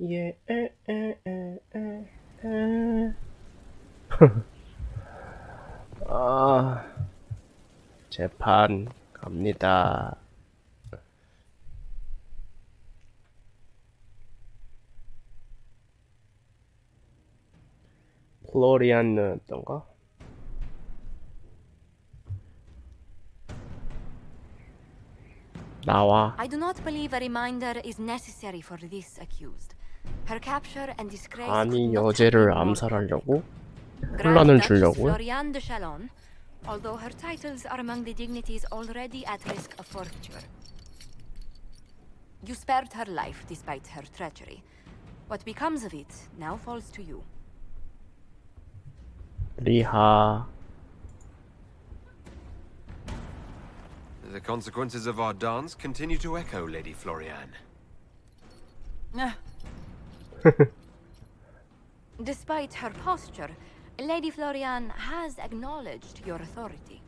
예, 아, 재판 갑니다. 플로리안이었던가? 나와. I do not believe a reminder is necessary for this accused. Her capture and disgrace could 아니, not have 여제를 been more 암살하려고? public. 혼란을 Grand Duchess 주려고요? Floriane de Chalon, although her titles are among the dignities already at risk of forfeiture. You spared her life despite her treachery. What becomes of it now falls to you. 리하. The consequences of our dance continue to echo, Lady Floriane. Despite her posture, Lady Floriane has acknowledged your authority.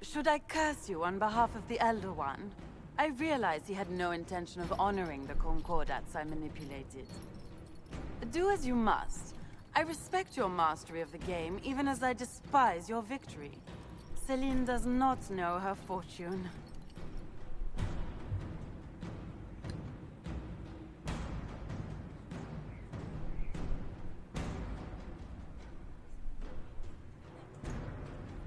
Should I curse you on behalf of the Elder One? I realize he had no intention of honoring the concordats I manipulated. Do as you must. I respect your mastery of the game, even as I despise your victory. Celine does not know her fortune.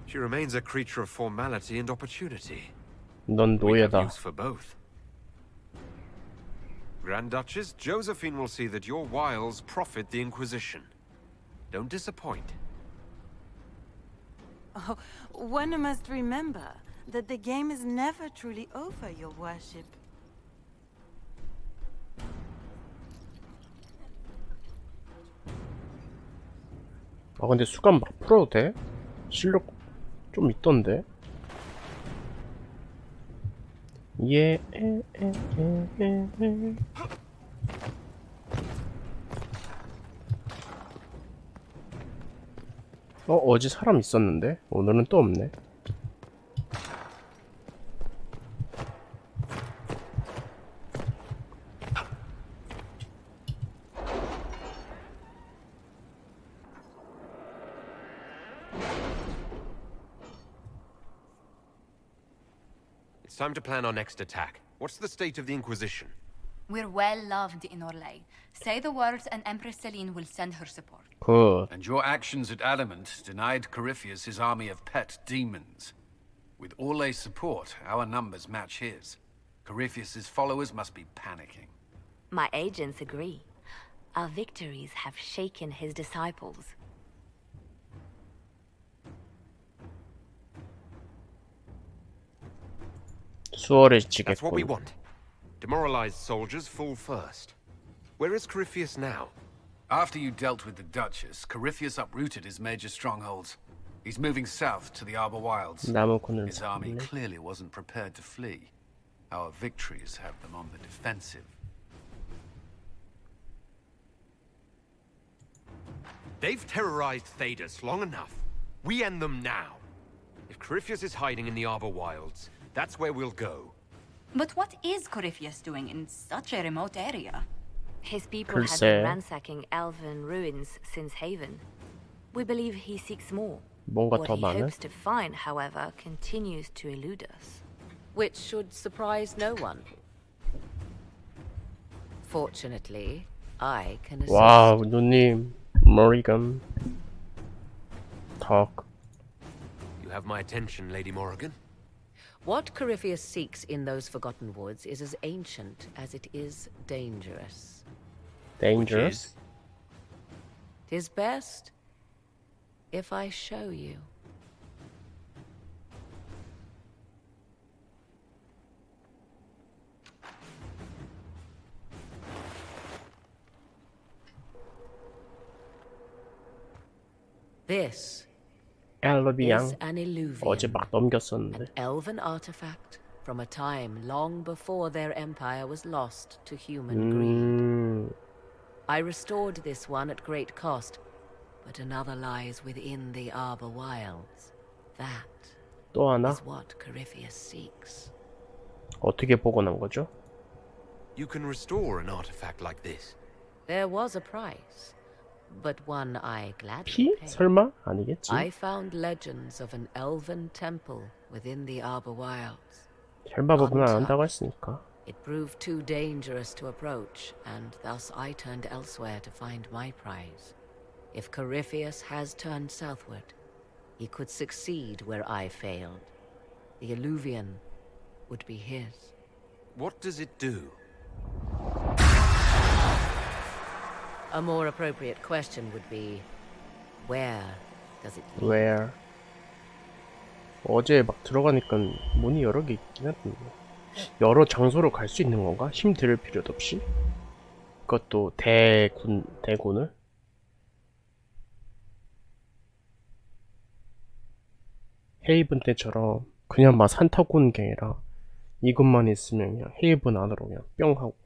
She remains a creature of formality and opportunity. 넌 We have 노예다. use for both. Grand Duchess, Josephine will see that your wiles profit the Inquisition. Don't disappoint. Oh, one must remember that the game is never truly over, your worship. 아, 근데 수감 막 풀어도 돼? 실력 좀 있던데? 예, 어제 사람 있었는데? 오늘은 또 없네. It's time to plan our next attack. What's the state of the Inquisition? We're well loved in Orlais. Say the words and Empress Celine will send her support. 굿. And your actions at Adamant denied Corypheus his army of pet demons. With Orlay's support, our numbers match his. Corypheus's followers must be panicking. My agents agree. Our victories have shaken his disciples. That's what we 수월해지겠군. want. Demoralized soldiers fall first. Where is Corypheus now? After you dealt with the Duchess, Corypheus uprooted his major strongholds. He's moving south to the Arbor Wilds. 나무꾼을 His army 잡네. clearly wasn't prepared to flee. Our victories have them on the defensive. They've terrorized Thedas long enough. We end them now. If Corypheus is hiding in the Arbor Wilds, that's where we'll go. But what is Corypheus doing in such a remote area? His people have 글쎄. been ransacking elven ruins since Haven. We believe he seeks more. 뭔가 What 더 he 많아? hopes to find, however, continues to elude us. Which should surprise no one. Fortunately, I can assist. 와우, 누님. 머리감. 덕. You have my attention, Lady Morrigan. What Corypheus seeks in those forgotten woods is as ancient as it is dangerous. Dangerous? 'Tis best if I show you. This 엘러비양. is an illuvium, 어제 막 넘겼었는데. an elven artifact from a time long before their empire was lost to human greed. I restored this one at great cost, but another lies within the Arbor Wilds. That 또 하나? is what Corypheus seeks. 어떻게 복원한 거죠? You can restore an artifact like this There was a price, but one I gladly 피? paid. 설마? 아니겠지. I found legends of an elven temple within the Arbor Wilds. 혈마법은 안 한다고 했으니까. It proved too dangerous to approach, and thus I turned elsewhere to find my prize. If Corypheus has turned southward, he could succeed where I failed. The Illuvian would be his. What does it do? A more appropriate question would be, where does it lead? Where? 어제 막 들어가니까 문이 여러 개 있긴 하던데. 여러 장소로 갈 수 있는 건가? 힘 들일 필요도 없이? 그것도 대군을? 헤이븐 때처럼 그냥 막 산 타고 오는 게 아니라 이것만 있으면 그냥 헤이븐 안으로 그냥 뿅 하고.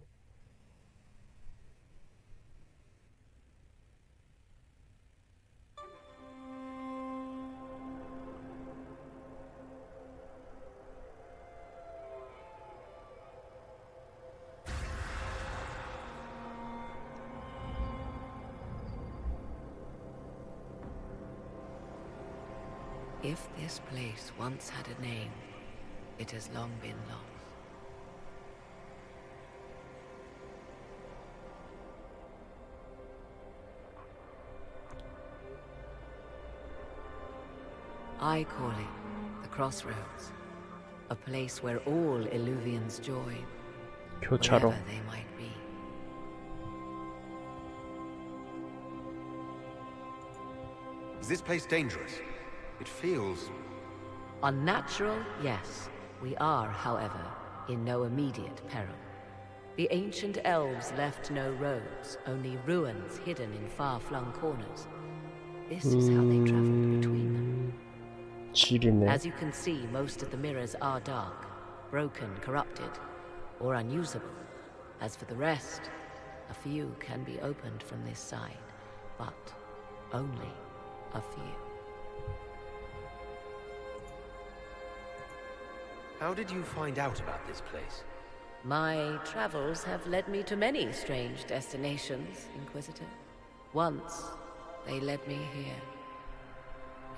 If this place once had a name, it has long been lost. I call it the Crossroads, a place where all Illuvians join, 교차로. wherever they might be. Is this place dangerous? It feels... Unnatural, yes. We are, however, in no immediate peril. The ancient elves left no roads, only ruins hidden in far-flung corners. This is how they traveled between them. 지리네. As you can see, most of the mirrors are dark, broken, corrupted, or unusable. As for the rest, a few can be opened from this side, but only a few. How did you find out about this place? My travels have led me to many strange destinations, Inquisitor. Once, they led me here.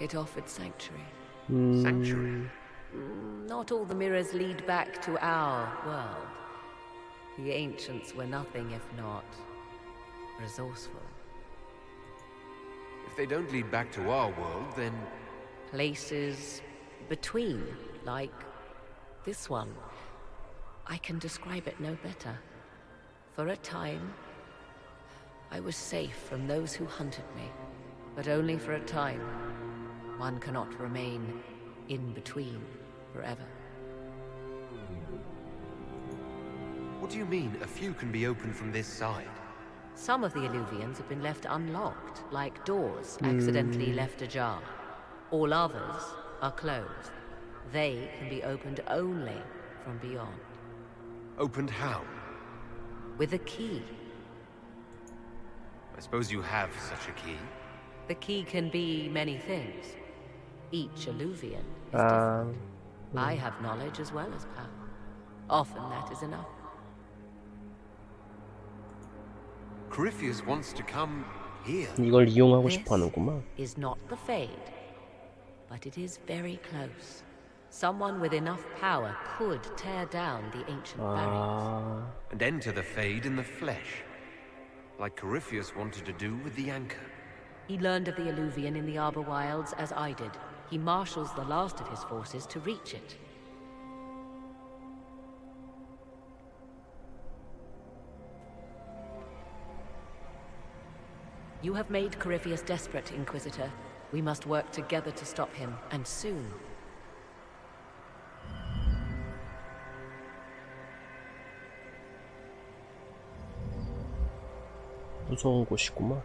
It offered sanctuary. Sanctuary? Not all the mirrors lead back to our world. The ancients were nothing if not resourceful. If they don't lead back to our world, then... Places between, like this one. I can describe it no better. For a time, I was safe from those who hunted me, but only for a time. One cannot remain in between forever. What do you mean, a few can be opened from this side? Some of the Illuvians have been left unlocked, like doors accidentally left ajar. All others are closed. They can be opened only from beyond. Opened how? With a key. I suppose you have such a key. The key can be many things. Each Illuvian is different. I have knowledge as well as power. Often that is enough. Corypheus wants to come here. 이걸 이용하고 This 싶어 하는구만. is not the Fade, but it is very close. Someone with enough power could tear down the ancient barriers. 아, And enter the Fade in the flesh. Like Corypheus wanted to do with the Anchor. He learned of the Illuvian in the Arbor Wilds as I did. He marshals the last of his forces to reach it. You have made Corypheus desperate, Inquisitor. We must work together to stop him, and soon. 무서운 곳이구만.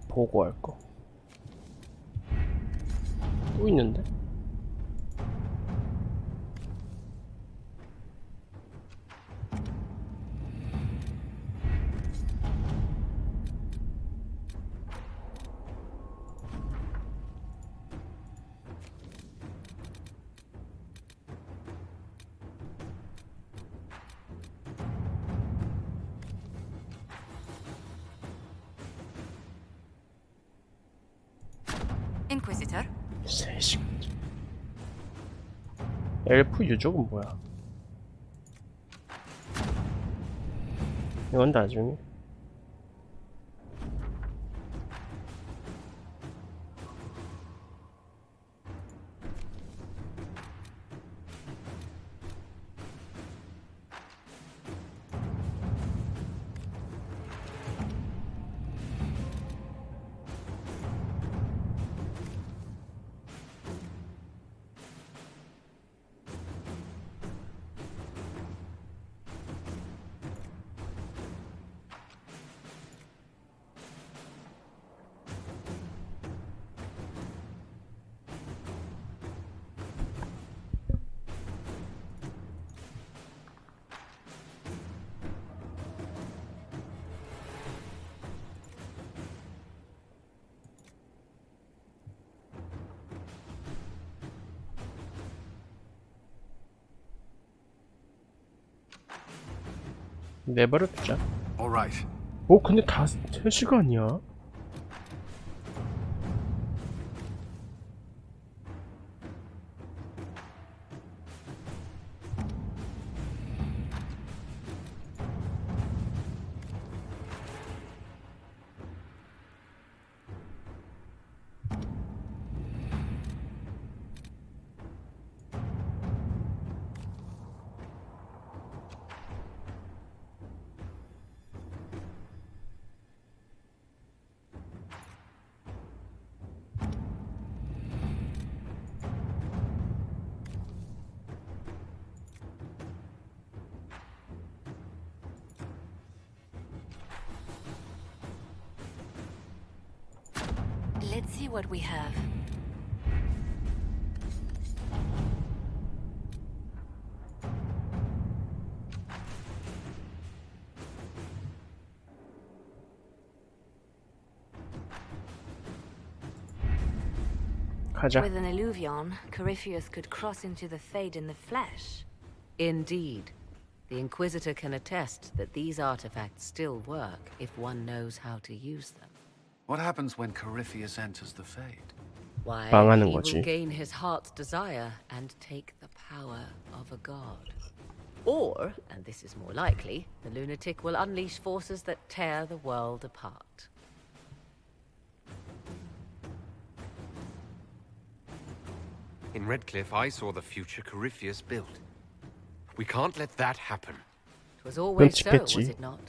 보고할 거. 또 있는데? Inquisitor, 3시간. 엘프 유족은 뭐야? 이건 나중에. 내버려 두자. All right. 근데 다 3시간이야? Let's see what we have. 가자. With an illuvion, Corypheus could cross into the Fade in the flesh. Indeed. The Inquisitor can attest that these artifacts still work if one knows how to use them. What happens when Corypheus enters the Fade? Why, 망하는 he 거지. will gain his heart's desire and take the power of a god. Or, and this is more likely, the lunatic will unleash forces that tear the world apart. In Redcliffe, I saw the future Corypheus built. We can't let that happen. It was always so, 끔찍했지. was it not?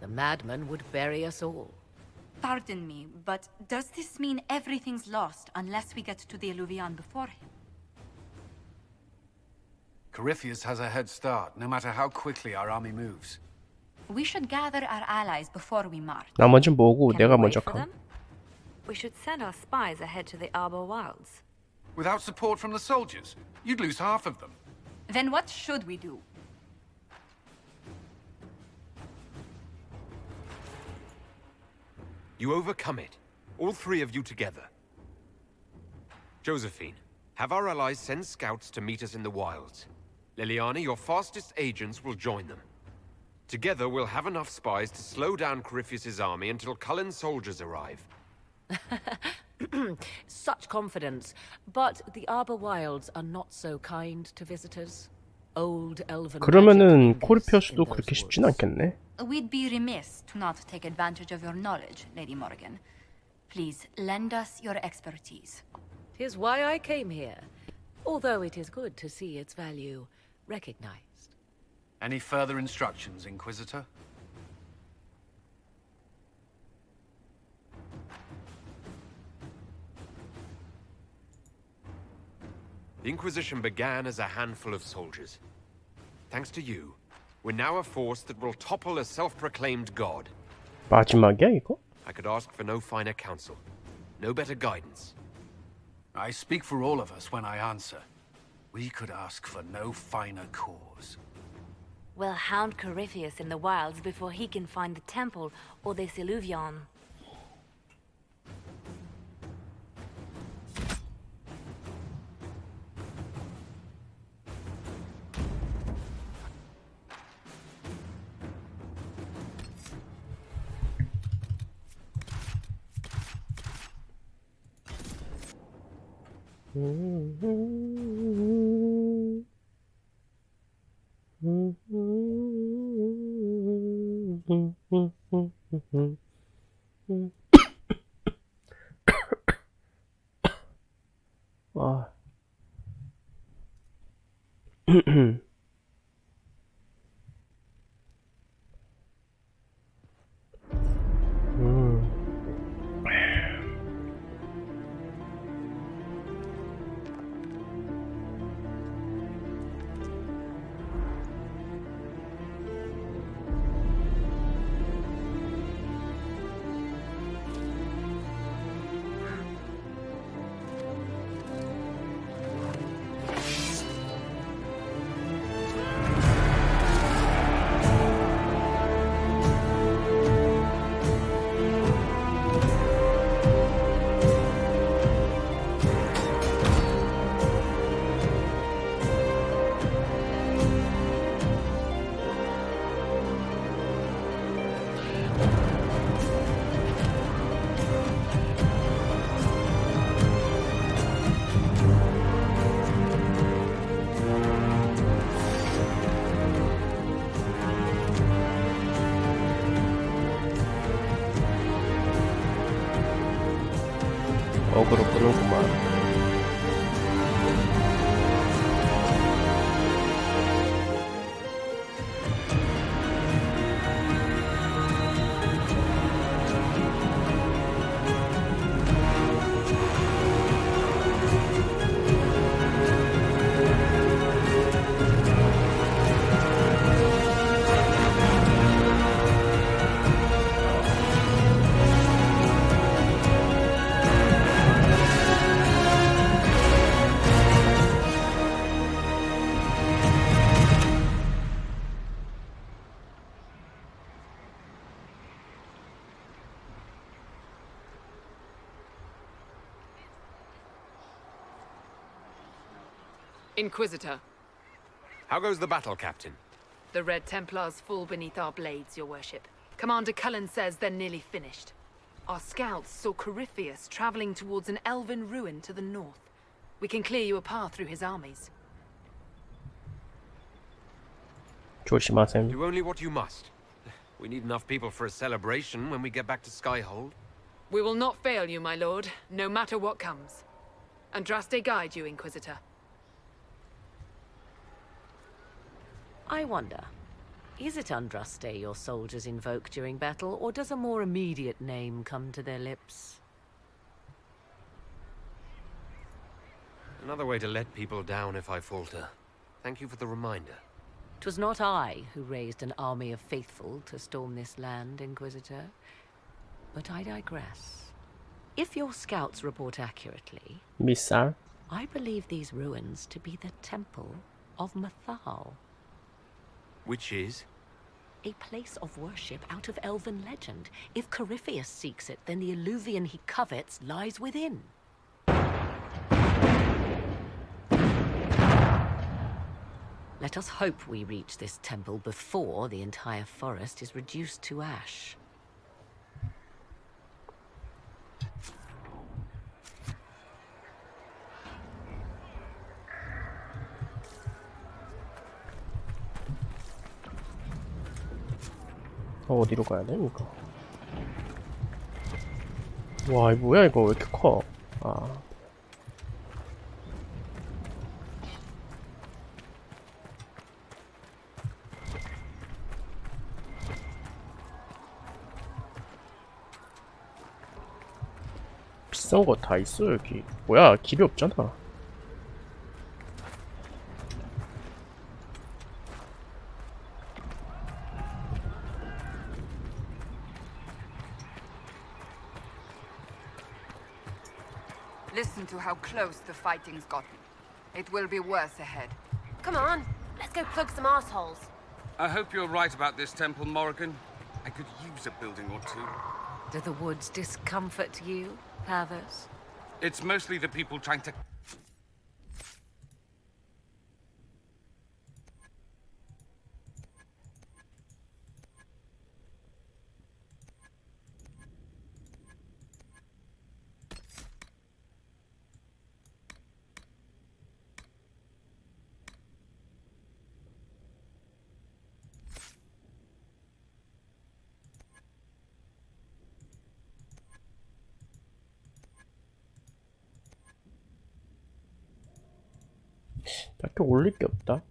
The madman would bury us all. pardon me, but does this mean everything's lost unless we get to the Illuvian before him? Corypheus has a head start, no matter how quickly our army moves. We should gather our allies before we march. 나머진 뭐고 Can 내가 we wait 먼저 for 가. them? We should send our spies ahead to the Arbor Wilds. Without support from the soldiers, you'd lose half of them. Then what should we do? You overcome it. All three of you together. Josephine, have our allies send scouts to meet us in the wilds. Liliana, your fastest agents will join them. Together, we'll have enough spies to slow down Corypheus's army until Cullen's soldiers arrive. Such confidence. But the Arbor Wilds are not so kind to visitors. Old elven 그러면은 magic 코르피어스도 in 그렇게 those 쉽진 woods. 않겠네. We'd be remiss to not take advantage of your knowledge, Lady Morgan. Please, lend us your expertise. 'Tis why I came here, although it is good to see its value recognized. Any further instructions, Inquisitor? The Inquisition began as a handful of soldiers. Thanks to you, we're now a force that will topple a self-proclaimed god. 마지막이야 이거? I could ask for no finer counsel, no better guidance. I speak for all of us when I answer. We could ask for no finer cause. We'll hound Corypheus in the wilds before he can find the temple or this Illuvion. 아. 어그로 끄는구만. Inquisitor, How goes the battle, Captain? the Red Templars fall beneath our blades, your worship. Commander Cullen says they're nearly finished. Our scouts saw Corypheus traveling towards an elven ruin to the north. We can clear you a path through his armies. 조심하셈. Do only what you must. We need enough people for a celebration when we get back to Skyhold. We will not fail you, my lord, no matter what comes. Andraste guide you, Inquisitor. I wonder, is it Andraste your soldiers invoke during battle, or does a more immediate name come to their lips? Another way to let people down if I falter. Thank you for the reminder. 'Twas not I who raised an army of faithful to storm this land, Inquisitor. But I digress. If your scouts report accurately, 미쌀. I believe these ruins to be the Temple of Mathal. Which is? A place of worship out of elven legend. If Corypheus seeks it, then the Illuvion he covets lies within. Let us hope we reach this temple before the entire forest is reduced to ash. 어디로 가야 돼 이거? 와, 이 뭐야 이거 왜 이렇게 커? 아. 비싼 거 다 있어 여기. 뭐야, 길이 없잖아. Listen to how close the fighting's gotten. It will be worse ahead. Come on, let's go plug some assholes. I hope you're right about this temple, Morrigan. I could use a building or two. Do the woods discomfort you, Pathos? It's mostly the people trying to... 딱히 올릴 게 없다.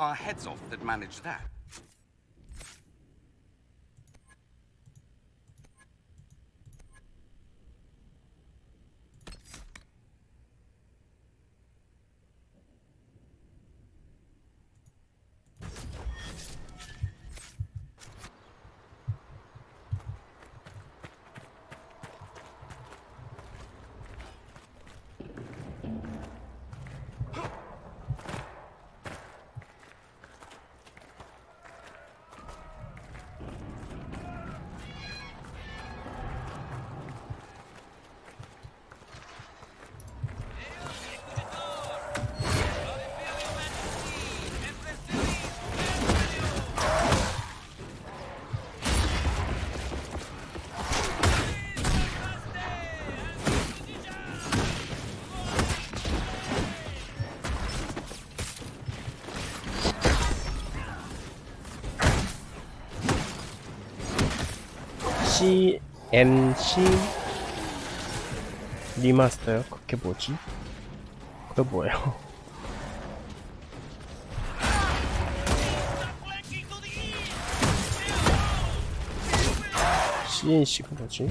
Our heads off that managed that. CNC 리마스터요? 그게 뭐지? 그게 뭐예요? CNC가 뭐지?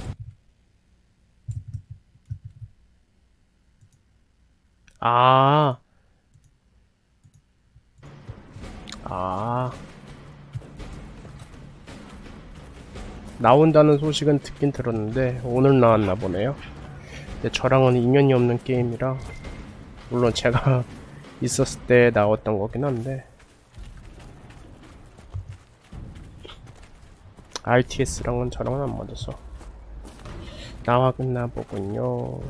아, 나온다는 소식은 듣긴 들었는데 오늘 나왔나 보네요. 근데 저랑은 인연이 없는 게임이라, 물론 제가 있었을 때 나왔던 거긴 한데 RTS랑은 저랑은 안 맞아서 나왔나 보군요.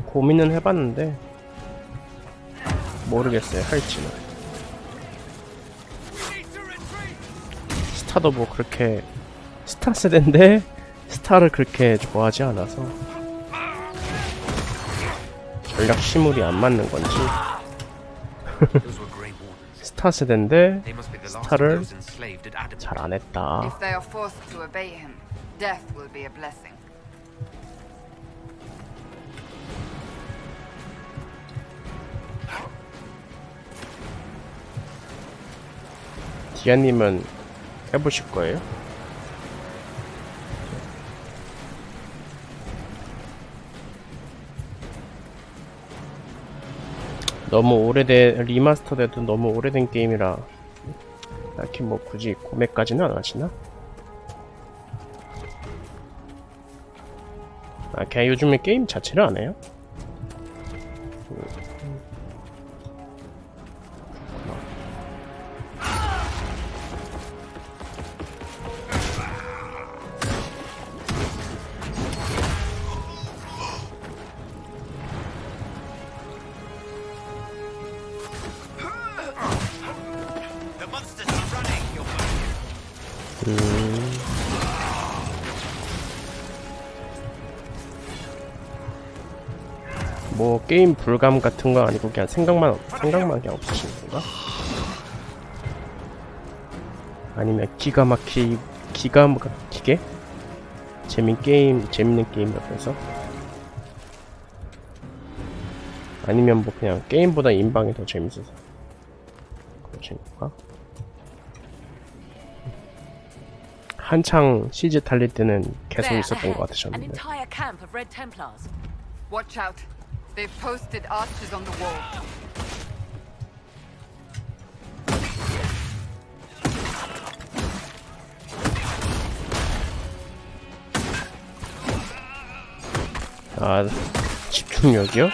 고민은 해봤는데 모르겠어요, 할지는. 스타도 뭐 그렇게 스타 세대인데 스타를 그렇게 좋아하지 않아서 전략 시물이 안 맞는 건지 Those were Grey Wardens. 스타 세대인데 They must be the last of 스타를 those enslaved at Adamant. 잘 안 했다. If they are forced to obey him, death will be a blessing. 디아님은 해보실 거예요? 너무 오래된 리마스터돼도 너무 오래된 게임이라 딱히 뭐 굳이 구매까지는 안 하시나? 아 그냥 요즘에 게임 자체를 안 해요? 뭐 게임 불감 같은 거 아니고 그냥 생각만 그냥 없으신 건가? 아니면 기가 막히게 재밌는 게임 옆에서 아니면 뭐 그냥 게임보다 인방이 더 재밌어서 그러신 건가? 한창 시즈 달릴 때는 계속 There, 있었던 것 ahead, an 같으셨는데. entire camp of Red Templars. Watch out. They've posted archers on the wall. 아, 집중력이요?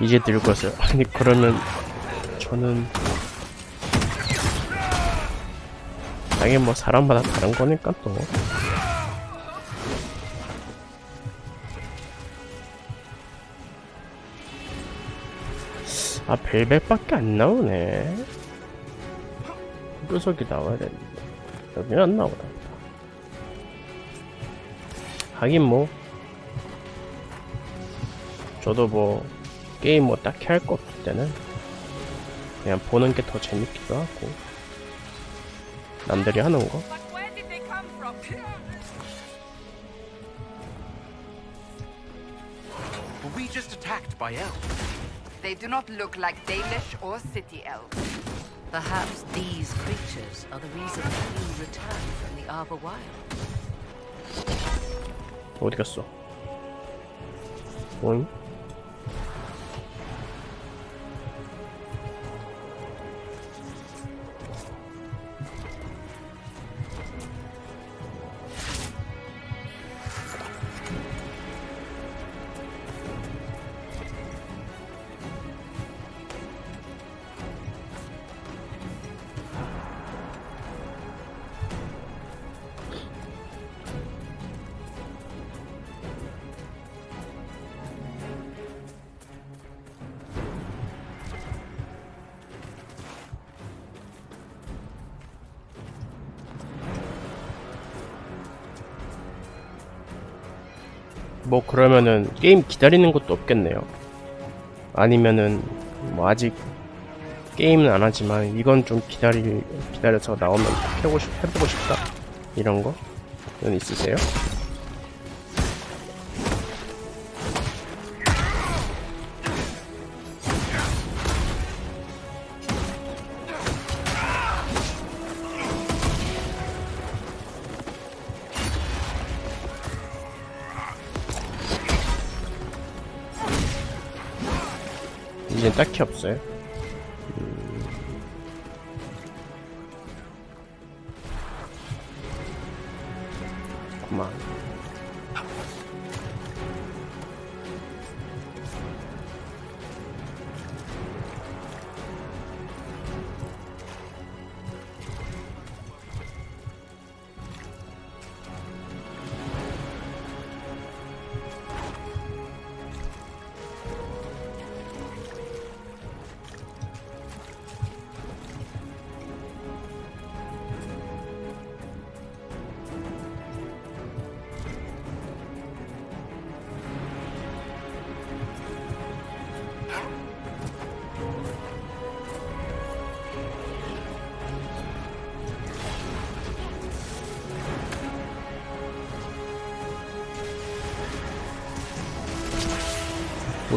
이제 늙었어요. 아니 그러면 저는 당연히 뭐 사람마다 다른 거니까 또. 아 벨벳밖에 안 나오네. 뾰석이 나와야 되는데 여기는 안 나오다. 하긴 뭐 저도 뭐 게임 뭐 딱히 할 거 없을 때는 그냥 보는 게 더 재밌기도 하고 남들이 하는 거. Were we just attacked by elves? They do not look like Dalish or city elves. Perhaps these creatures are the reason you returned from the Arbor Wild. 어디 갔어? 오잉? 뭐 그러면은 게임 기다리는 것도 없겠네요. 아니면은 뭐 아직 게임은 안 하지만 이건 좀 기다려서 나오면 해보고 싶다 이런 거 있으세요? 이젠 딱히 없어요. 그만.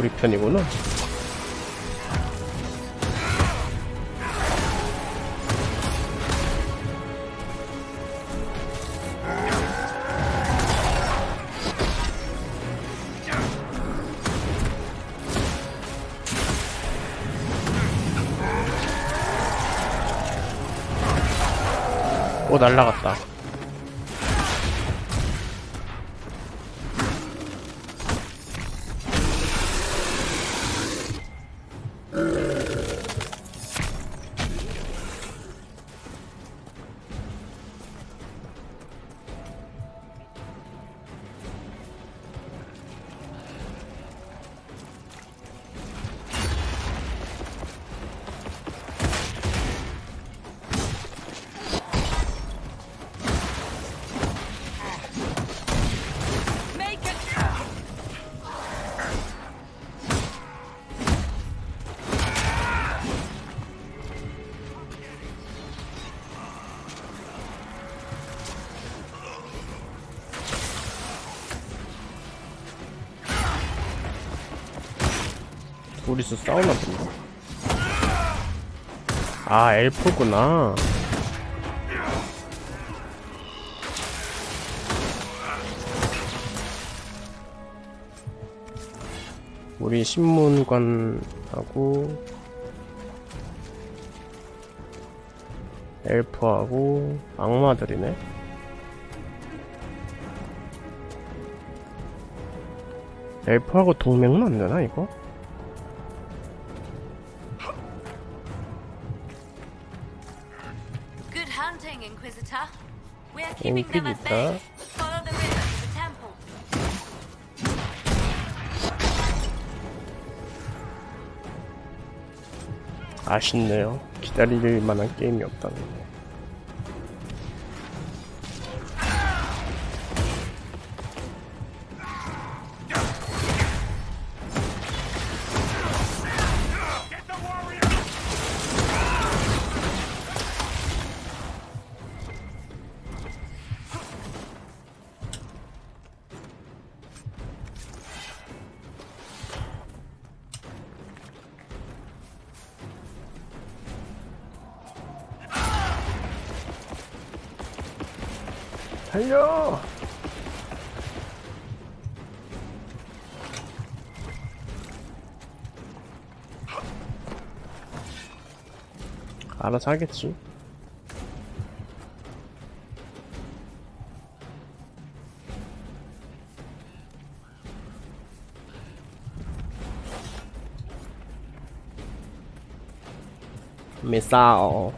우리 편이구나. 오, 날라갔다. 둘이서 싸우나 본다. 아, 엘프구나. 우리 신문관하고 엘프하고 악마들이네. 엘프하고 동맹은 안 되나 이거? Good hunting, Inquisitor. We are keeping them at 인퀴지터. bay. Follow the river to the temple. 아쉽네요. 기다릴 만한 게임이 없다는 거. 달려! 알아서 하겠지. 미사오.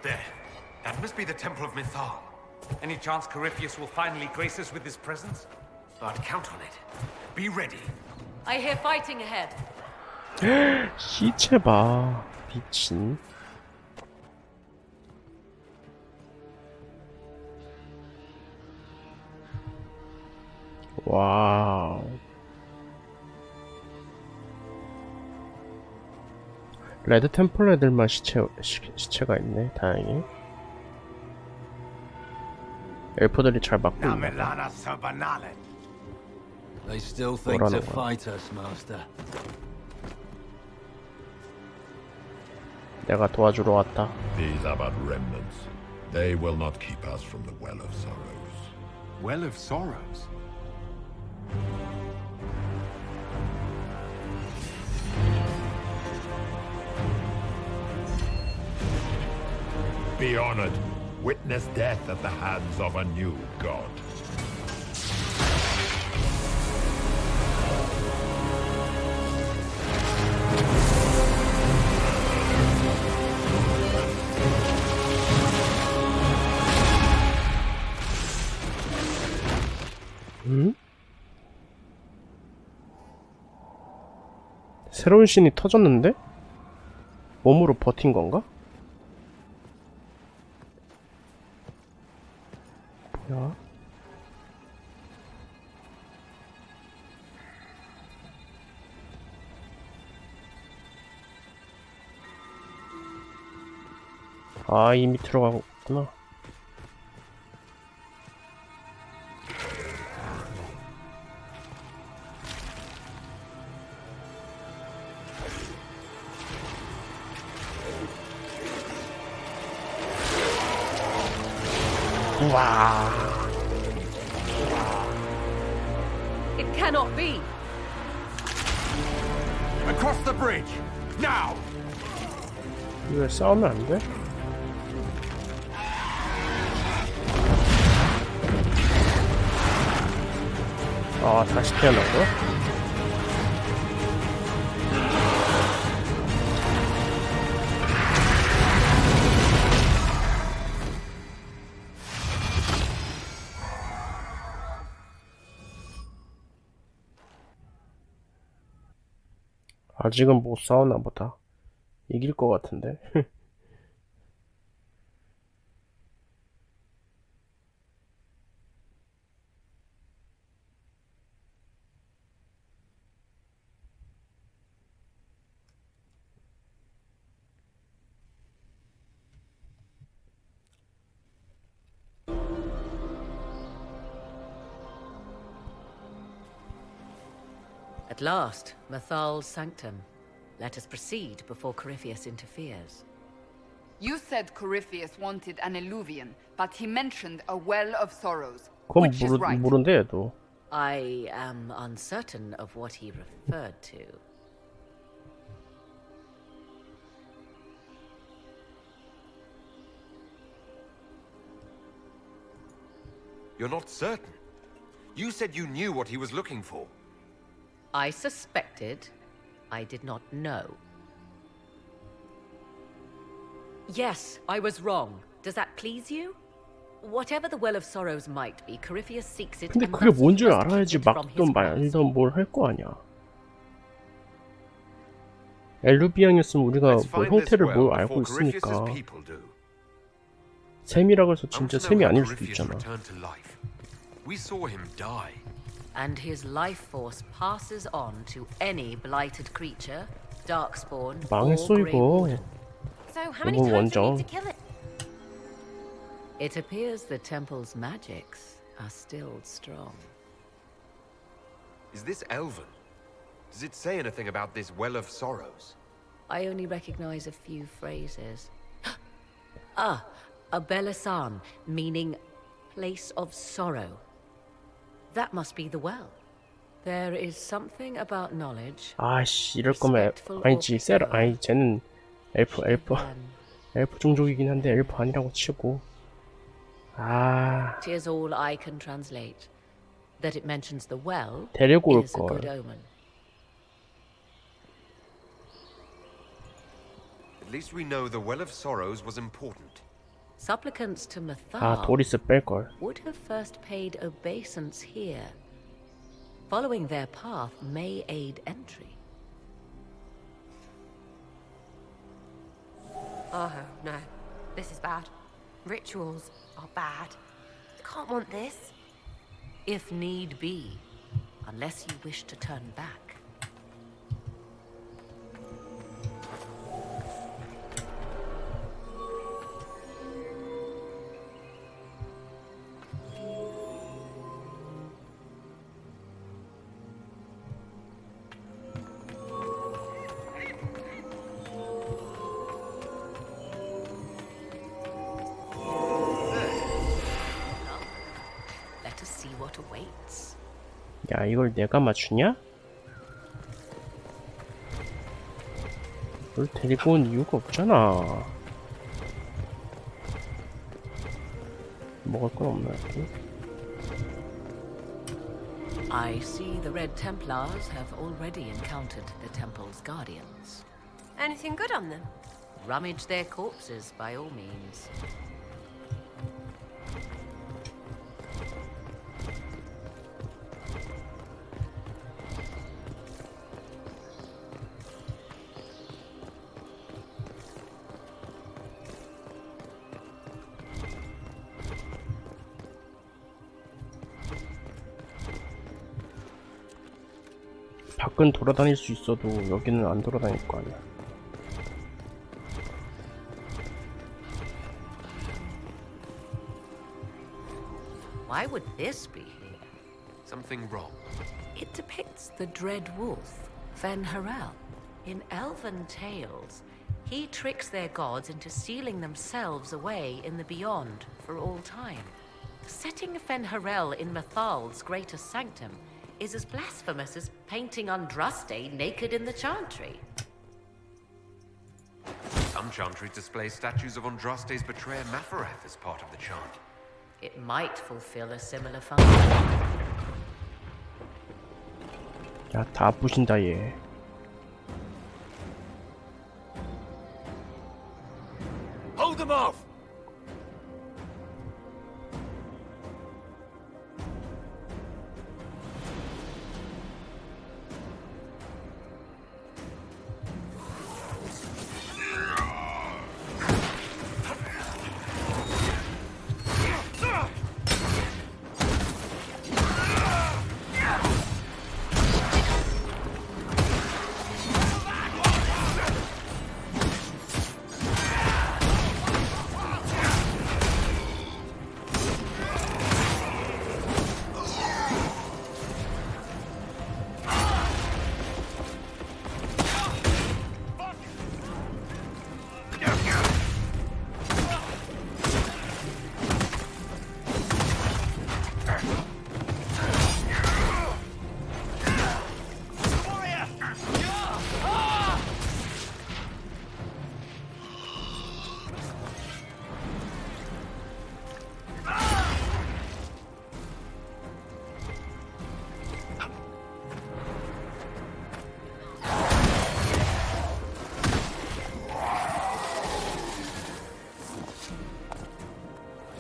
There. That must be the Temple of Mythal. Any chance Corypheus will finally grace us with his presence? I'd count on it. Be ready. I hear fighting ahead. 시체 봐. 미친. 와우. 레드 템플 애들만 시체가 있네. 다행히. 엘프들이 잘 막고 있나 봐. They still think to fight us, Master. 내가 도와주러 왔다. These are but remnants. They will not keep us from the Well of Sorrows. Well of Sorrows? be honored. Witness death at the hands of a new god. 새로운 신이 터졌는데? 몸으로 버틴 건가? 뭐야? 아, 이미 들어가고 있구나. 우와. It cannot be. Across the bridge! Now! 왜 싸우면 안 돼? 아, 다시 태어났어? 아직은 못 싸우나 보다. 이길 것 같은데. At last, Mathal's sanctum. Let us proceed before Corypheus interferes. You said Corypheus wanted an eluvian, but he mentioned a well of sorrows. 그건 Which is right? 모른대 얘도. I am uncertain of what he referred to. You're not certain. You said you knew what he was looking for. I suspected. I did not know. Yes, I was wrong. Does that please you? Whatever the Well of Sorrows might be, Corypheus seeks it. 근데 and 그게 must 뭔 줄 be 알아야지 protected from his 막든 wrath. 말든 뭘 할 거 아니야. 엘루비앙이었으면 우리가 Let's 뭐 find this 형태를 well 뭘 알고 before 있으니까. Corypheus's people do. 셈이라고 해서 I want 진짜 to know 셈이 how 아닐 수도 Corypheus 있잖아. returned to life. We saw him die. And his life force passes on to any blighted creature, darkspawn, 망했어 or Grey 이거. Warden. So how many 너무 times do we 원정. need to kill it? It appears the temple's magics are still strong. Is this Elven? Does it say anything about this Well of Sorrows? I only recognize a few phrases. Ah, a Belisan, meaning place of sorrow. That must be the well. There is something about knowledge. 아씨 이럴 거면 아니지 세라 아니 쟤는 엘프 종족이긴 한데 엘프 아니라고 치고. 아. It is all I can translate. That it mentions the well 데리고 올 is a good 걸. omen. At least we know the Well of Sorrows was important. Supplicants to 아 Mathal 도리스 뺄 걸. would have first paid obeisance here. Following their path may aid entry. Oh, no. This is bad. Rituals are bad. I can't want this. If need be, unless you wish to turn back. Let us see what awaits. 야 이걸 내가 맞추냐? 널 데리고 온 이유가 없잖아. 먹을 건 없나요? I see the Red Templars have already encountered the temple's guardians. Anything good on them? Rummage their corpses, by all means. 밖은 돌아다닐 수 있어도 여기는 안 돌아다닐 거 아니야. Why would this be here? Something wrong. It depicts the Dread Wolf, Fen Harel. In elven tales, he tricks their gods into sealing themselves away in the beyond for all time. Setting Fen Harel in Mathal's greatest sanctum is as blasphemous as painting Andraste naked in the chantry. Some chantries display statues of Andraste's betrayer Mafareth as part of the chant. It might fulfill a similar function. 야, 다 부신다 얘. Hold them off!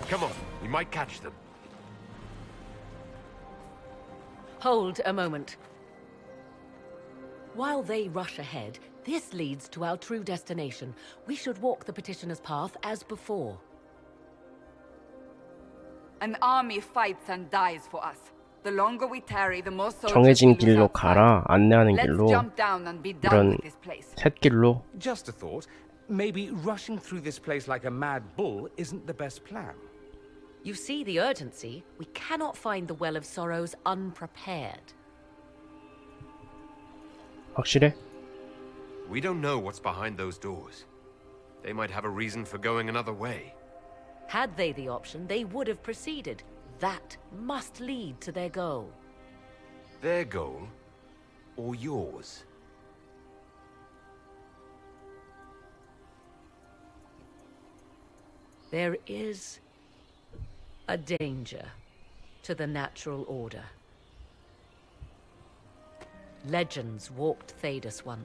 Come on, we might catch them. Hold a moment. While they rush ahead, this leads to our true destination. We should walk the petitioner's path as before. An army fights and dies for us. The longer we tarry, the more soldiers 정해진 we lose 길로 outside. 가라. 안내하는 Let's 길로. jump down and be done 이런 with this place. 샛길로. Just a thought. Maybe rushing through this place like a mad bull isn't the best plan. You see the urgency. We cannot find the Well of Sorrows unprepared. 확실해? We don't know what's behind those doors. They might have a reason for going another way. Had they the option, they would have proceeded. That must lead to their goal. Their goal, or yours? There is a danger to the natural order. Legends walked Thedas once.